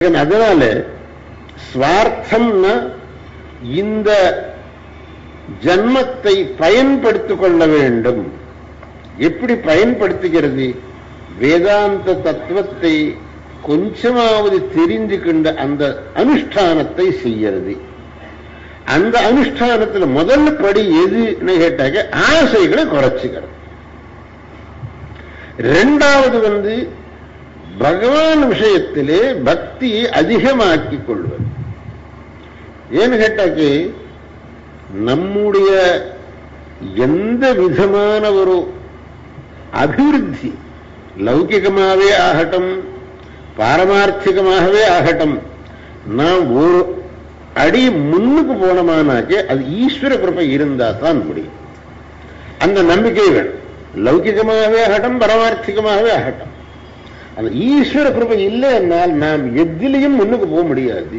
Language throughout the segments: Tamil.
அதனால ஸ்வார்த்தம்னா இந்த ஜன்மத்தை பயன்படுத்திக் கொள்ள வேண்டும். எப்படி பயன்படுத்துகிறது? வேதாந்த தத்துவத்தை கொஞ்சமாவது தெரிந்து கொண்ட அந்த அனுஷ்டானத்தை செய்யறது. அந்த அனுஷ்டானத்தில் முதல் படி எதுன்னு கேட்டாக்க ஆசைகளை குறைச்சுக்கிறது. இரண்டாவது பகவான் விஷயத்திலே பக்தியை அதிகமாக்கிக் கொள்வது. ஏன்னு கேட்டாக்கு நம்முடைய எந்த விதமான ஒரு அபிவிருத்தி லௌகிகமாகவே ஆகட்டும் பாரமார்த்திகமாகவே ஆகட்டும், நாம் ஒரு அடி முன்னுக்கு போனோமானாக்கே அது ஈஸ்வர கிருபை இருந்தா தான் முடியும். அந்த நம்பிக்கை வேணும். லௌகிகமாகவே ஆகட்டும் பரமார்த்திகமாகவே ஆகட்டும், அந்த ஈஸ்வர கிருபை இல்லை என்னால் நாம் எதிலையும் முன்னுக்கு போக முடியாது.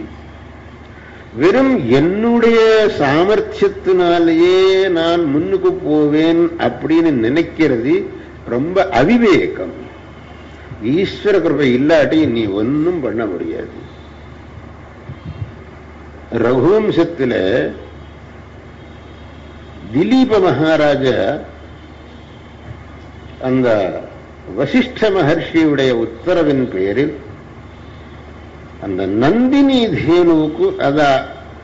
வெறும் என்னுடைய சாமர்த்தியத்தினாலேயே நான் முன்னுக்கு போவேன் அப்படின்னு நினைக்கிறது ரொம்ப அவிவேகம். ஈஸ்வர கிருபை இல்லாட்டி நீ ஒன்னும் பண்ண முடியாது. ரகுவம்சத்தில் திலீப மகாராஜா அந்த வசிஷ்ட மகர்ஷியுடைய உத்தரவின் பெயரில் அந்த நந்தினி தேனுவுக்கு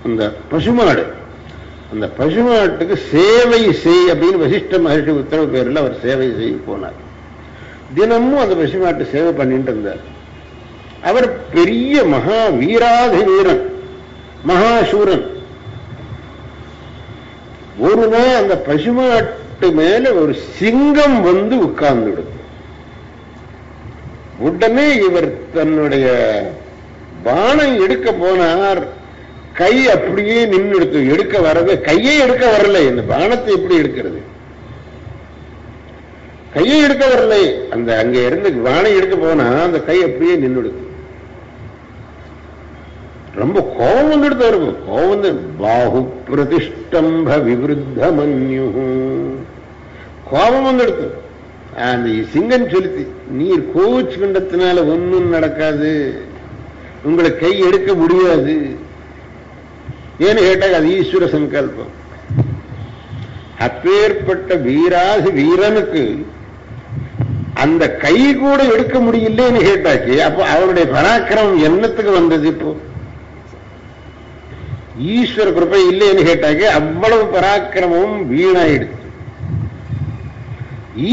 அந்த பசுமாடு, அந்த பசுமாட்டுக்கு சேவை செய் அப்படின்னு வசிஷ்ட மகர்ஷி உத்தரவு பேரில் அவர் சேவை செய்ய போனார். தினமும் அந்த பசுமாட்டு சேவை பண்ணிட்டு இருந்தார். அவர் பெரிய மகா வீராதி வீரன், மகாசூரன். ஒரு நாள் அந்த பசுமாட்டு மேல ஒரு சிங்கம் உட்கார்ந்துடுது. உடனே இவர் தன்னுடைய பானம் எடுக்க போனார். கை அப்படியே நின்று எடுக்க வரது, கையை எடுக்க வரல. இந்த பானத்தை எப்படி எடுக்கிறது? கையை எடுக்க வரல. அந்த அங்க இருந்து பானம் எடுக்க போனா அந்த கை அப்படியே நின்று ரொம்ப கோபம் வந்துடுத்து. இருக்கும் கோபம். பாஹு பிரதிஷ்டம்ப விவருத்த மன்யு, கோபம் வந்துடுத்து. அந்த சிங்கம் சொல்லிச்சு, நீர் கோச்சு கண்டத்தினால ஒன்னும் நடக்காது, உங்களை கை எடுக்க முடியாது. ஏன்னு கேட்டாங்க அது ஈஸ்வர சங்கல்பம். அப்பேற்பட்ட வீராசி வீரனுக்கு அந்த கை கூட எடுக்க முடியலன்னு கேட்டாச்சு. அப்போ அவருடைய பராக்கிரமம் என்னத்துக்கு வந்தது? இப்போ ஈஸ்வர கிருபை இல்லைன்னு கேட்டாக்க அவ்வளவு பராக்கிரமும் வீணாயிடுச்சு.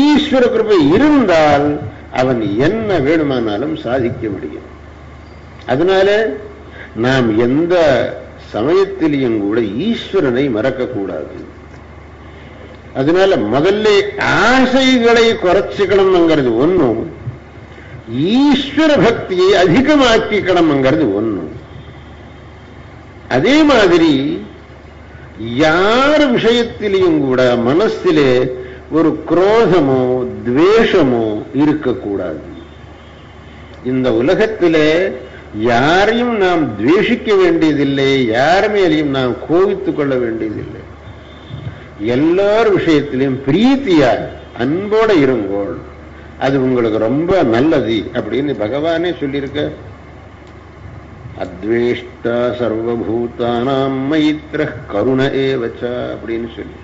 ஈஸ்வர கிருபை இருந்தால் அவன் என்ன வேணுமானாலும் சாதிக்க முடியும். அதனால நாம் எந்த சமயத்திலையும் கூட ஈஸ்வரனை மறக்கக்கூடாது. அதனால முதல்ல ஆசைகளை குறைச்சிக்கணும்ங்கிறது ஒன்னும், ஈஸ்வர பக்தியை அதிகமாக்கிக்கணும்ங்கிறது ஒன்னும். அதே மாதிரி யார் விஷயத்திலையும் கூட மனசிலே ஒரு குரோதமோ துவேஷமோ இருக்கக்கூடாது. இந்த உலகத்திலே யாரையும் நாம் துவேஷிக்க வேண்டியதில்லை, யார் மேலையும் நாம் கோபித்துக் கொள்ள வேண்டியதில்லை. எல்லார் விஷயத்திலையும் பிரீத்தியார் அன்போட இருங்கோள், அது உங்களுக்கு ரொம்ப நல்லது அப்படின்னு பகவானே சொல்லியிருக்க. அத்வேஷ்டா சர்வபூதானாம் மைத்ர கருண ஏவச்ச அப்படின்னு சொல்லி